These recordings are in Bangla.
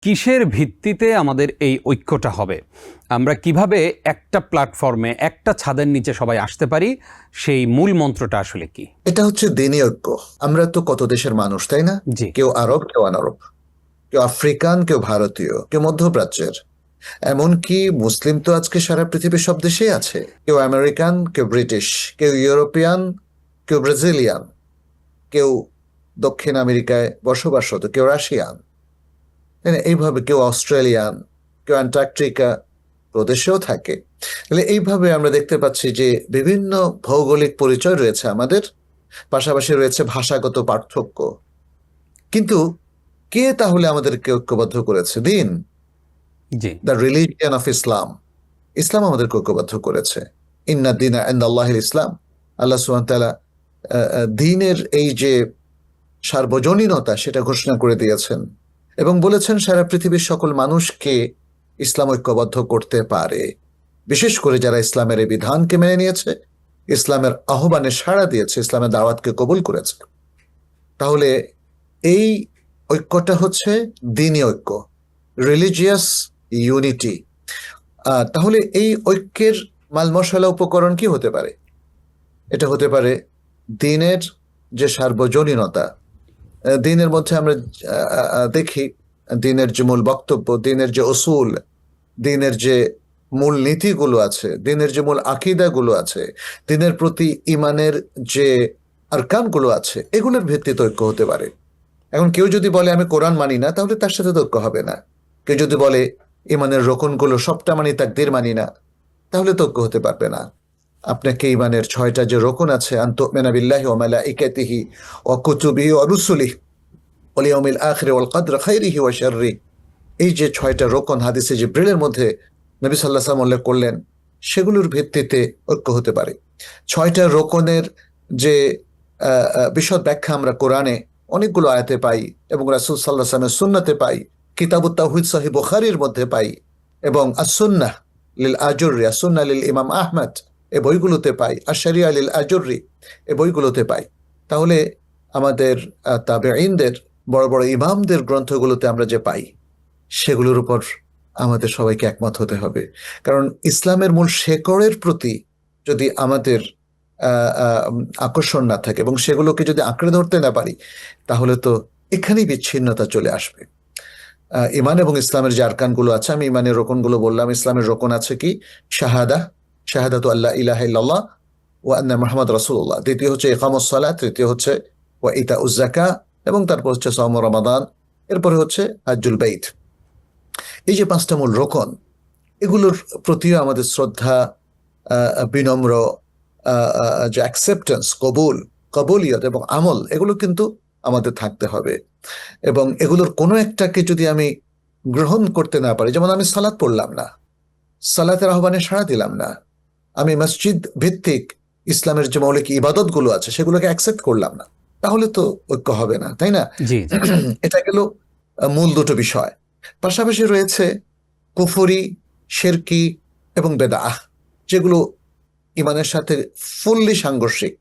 কিসের ভিত্তিতে আমাদের এই ঐক্যটা হবে? আমরা কিভাবে একটা প্ল্যাটফর্মে একটা ছাদের নিচে সবাই আসতে পারি, সেই মূল মন্ত্রটা আসলে কি? এটা হচ্ছে দিনী ঐক্য। আমরা তো কত দেশের মানুষ, তাই না? জি। কেউ আরব, কেউ অনারব, কেউ আফ্রিকান, কেউ ভারতীয়, কেউ মধ্যপ্রাচ্যের, এমনকি মুসলিম তো আজকে সারা পৃথিবীর সব দেশেই আছে। কেউ আমেরিকান, কেউ ব্রিটিশ, কেউ ইউরোপিয়ান, কেউ ব্রাজিলিয়ান, কেউ দক্ষিণ আমেরিকায় বসবাসরত, কেউ রাশিয়ান, তাই না? এইভাবে কেউ অস্ট্রেলিয়ান, কেউ অ্যান্টার্কটিকা প্রদেশেও থাকে। তাহলে এইভাবে আমরা দেখতে পাচ্ছি যে বিভিন্ন ভৌগোলিক পরিচয় রয়েছে আমাদের, পাশাপাশি রয়েছে ভাষাগত পার্থক্য। কিন্তু কে তাহলে আমাদেরকে ঐক্যবদ্ধ করেছে? দিন, জি। The religion of Islam. ইসলাম আমাদেরকে ঐক্যবদ্ধ করেছে। ইন্না দিন ইনদাল্লাহিল ইসলাম। আল্লাহ সুবহানাহু ওয়া তাআলা দিনের এই যে সার্বজনীনতা সেটা ঘোষণা করে দিয়েছেন এবং বলেছেন সারা পৃথিবীর সকল মানুষকে ইসলাম ঐক্যবদ্ধ করতে পারে, বিশেষ করে যারা ইসলামের এই বিধানকে মেনে নিয়েছে, ইসলামের আহ্বানে সাড়া দিয়েছে, ইসলামের দাওয়াতকে কবুল করেছে। তাহলে এই ঐক্যটা হচ্ছে দ্বীনি ঐক্য, রিলিজিয়াস ইউনিটি। তাহলে এই ঐক্যের মাল মশলা উপকরণ কি হতে পারে? এটা হতে পারে দ্বীনের যে সার্বজনীনতা। দ্বীনের মধ্যে আমরা দেখি দ্বীনের যে মূল বক্তব্য, দ্বীনের যে উসুল, দ্বীনের যে মূল নীতিগুলো আছে, দ্বীনের যে মূল আকীদাগুলো আছে, দ্বীনের প্রতি ঈমানের যে আরকানগুলো আছে, এগুলোর ভিত্তিতে ঐক্য হতে পারে। এখন কেউ যদি বলে আমি কোরআন মানি না, তাহলে তার সাথে তো ঐক্য হবে না। কেউ যদি বলে ঈমানের রকনগুলো সবটা মানি, তাকদীর মানি না, তাহলে তো ঐক্য হতে পারবে না। আপনাকে ঈমানের ৬টা যে রকন আছে, আন তুমিনা বিল্লাহি ওয়া মালাইকাতিহি ওয়া কুতুবিহি ওয়া রুসুলিহি ওয়াল ইয়াউমিল আখির ওয়াল কদর খাইরিহি ওয়া শাররিহি, এই যে ৬টা রকন হাদিসে জিবরিলের মধ্যে নবী সাল্লাল্লাহু আলাইহি ওয়াসাল্লাম উল্লেখ করলেন, সেগুলোর ভিত্তিতে ঐক্য হতে পারে। ৬টা রকনের যে বিশদ ব্যাখ্যা আমরা কোরআনে অনেকগুলো আয়াতে পাই এবং রাসূল সাল্লাল্লাহু আলাইহি ওয়াসাল্লামের সুন্নাতে পাই, কিতাবুত তাওহীদ সহিহ বুখারীর মধ্যে পাই, এবং আস-সুন্নাহ লিল আজুররি, আস-সুন্নাহ লিল ইমাম আহমদ এই বইগুলোতে পাই, আশ-শরিয়া লিল আজুররি এই বইগুলোতে পাই। তাহলে আমাদের তাবেঈনদের, বড় বড় ইমামদের গ্রন্থগুলোতে আমরা যে পাই, সেগুলোর উপর আমাদের সবাইকে একমত হতে হবে। কারণ ইসলামের মূল শেকড়ের প্রতি যদি আমাদের আকর্ষণ না থাকে এবং সেগুলোকে যদি আঁকড়ে ধরতে না পারি, তাহলে তো এখানেই বিচ্ছিন্নতা চলে আসবে। ইমান এবং ইসলামের যে আরকানগুলো আছে, আমি ইমানের রোকনগুলো বললাম। ইসলামের রোকন আছে কি? শাহাদাতু আল্লা ইলাহা ইল্লাল্লাহ ওয়া আন্না মুহাম্মাদ রাসূলুল্লাহ। দ্বিতীয় হচ্ছে ইকামুস সালাত, তৃতীয় হচ্ছে ওয়া ইতাউজ যাকাত, এবং তারপর হচ্ছে সাওম রমাদান, এরপরে হচ্ছে হাজ্জুল বাইত। এই যে 5টা মূল রোকন, এগুলোর প্রতিও আমাদের শ্রদ্ধা, বিনম্র যে অ্যাকসেপ্টেন্স, কবুলিয়ত এবং আমল, এগুলো কিন্তু আমাদের থাকতে হবে। এবং এগুলোর কোনো একটাকে যদি আমি গ্রহণ করতে না পারি, যেমন আমি সালাত পড়লাম না, সালাতের আহ্বানে সাড়া দিলাম না, আমি মসজিদ ভিত্তিক ইসলামের যে মৌলিক ইবাদতগুলো আছে সেগুলোকে অ্যাকসেপ্ট করলাম না, তাহলে তো ঐক্য হবে না, তাই না? জি। এটা গেল মূল দুটো বিষয়। পাশাপাশি রয়েছে কুফরি, শিরকি এবং বেদাহ, যেগুলো ইমানের সাথে ফুললি সাংঘর্ষিক,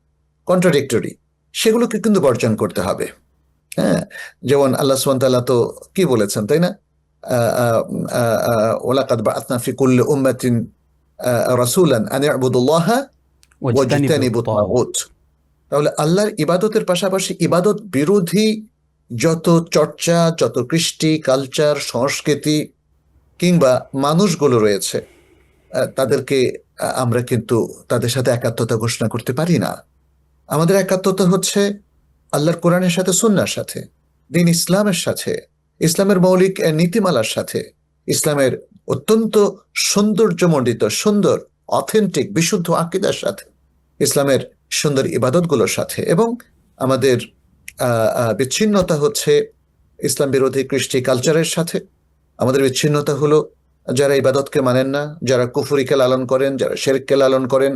কন্ট্রাডিক্টরি, সেগুলোকে কিন্তু বর্জন করতে হবে। হ্যাঁ, যেমন আল্লাহ সুবহানাহু ওয়া তাআলা তো কি বলেছেন, তাই না? ওয়ালাকাদ বাআসনা ফি কুল্লি উম্মাতিন রাসূলান আন ইবুদুল্লাহা ওয়াজতানিবুত তাগুত। তাহলে আল্লাহর ইবাদতের পাশাপাশি ইবাদত বিরোধী যত চর্চা, যত কৃষ্টি, কালচার, সংস্কৃতি কিংবা মানুষগুলো রয়েছে, তাদেরকে আমরা কিন্তু তাদের সাথে একাত্মতা ঘোষণা করতে পারি না। আমাদের একাত্মতা হচ্ছে আল্লাহর কোরআনের সাথে, সুন্নাহর সাথে, দ্বীন ইসলামের সাথে, ইসলামের মৌলিক নীতিমালার সাথে, ইসলামের অত্যন্ত সৌন্দর্যমণ্ডিত, সুন্দর, অথেন্টিক, বিশুদ্ধ আকীদার সাথে, ইসলামের সুন্দর ইবাদতগুলোর সাথে। এবং আমাদের বিচ্ছিন্নতা হচ্ছে ইসলাম বিরোধী কৃষ্টি কালচারের সাথে। আমাদের বিচ্ছিন্নতা হলো যারা ইবাদতকে মানেন না, যারা কুফরিকে লালন করেন, যারা শিরককে লালন করেন,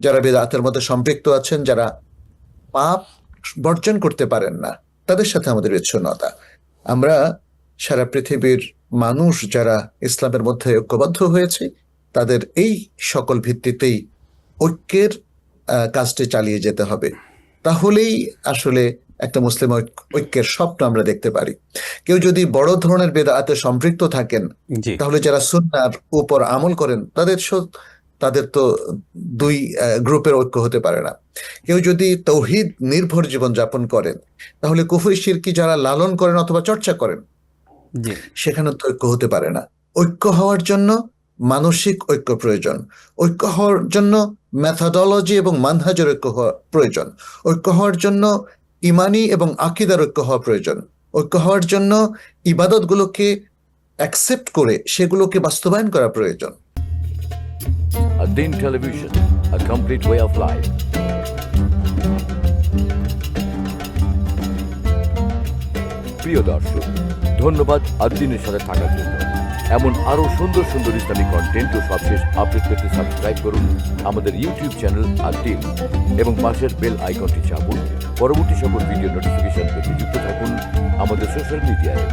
যারা বিদআতের মধ্যে সম্পৃক্ত আছেন, যারা পাপ বর্জন করতে পারেন না, তাদের সাথে আমাদের বিচ্ছিন্নতা। আমরা সারা পৃথিবীর মানুষ যারা ইসলামের মধ্যে ঐক্যবদ্ধ হয়েছে, তাদের এই সকল ভিত্তিতেই ঐক্যের কাজটি চালিয়ে যেতে হবে। তাহলেই আসলে একটা মুসলিম ঐক্যের স্বপ্ন আমরা দেখতে পারি। কেউ যদি বড় ধরনের বেদাতে সম্পৃক্ত থাকেন, জি তাহলে যারা সুন্নাহর উপর আমল করেন তাদের তো দুই গ্রুপের ঐক্য হতে পারে না। কেউ যদি তৌহিদ নির্ভর জীবন যাপন করেন, তাহলে কুফরি শিরকি যারা লালন করেন অথবা চর্চা করেন, জি সেখানে তো ঐক্য হতে পারে না। ঐক্য হওয়ার জন্য মানসিক ঐক্য প্রয়োজন, ঐক্য হওয়ার জন্য মেথোডোলজি এবং মানহাজের ঐক্য হওয়া প্রয়োজন, ঐক্য হওয়ার জন্য ইমানি এবং আকীদার ঐক্য হওয়া প্রয়োজন, ঐক্য হওয়ার জন্য ইবাদতগুলোকে অ্যাকসেপ্ট করে সেগুলোকে বাস্তবায়ন করা প্রয়োজন। Ad-Din Television, a complete way of life. প্রিয় দর্শক, ধন্যবাদ ad-Din-এর সাথে থাকার জন্য। এমন আরো সুন্দর সুন্দর ইসলামিক কন্টেন্ট ও সবশেষ আপডেট পেতে সাবস্ক্রাইব করুন আমাদের ইউটিউব চ্যানেল ad-Din এবং পাশের বেল আইকনটি চাপুন। পরবর্তী সকল ভিডিও নোটিফিকেশন পেতে যুক্ত থাকুন আমাদের সোশ্যাল মিডিয়ায়।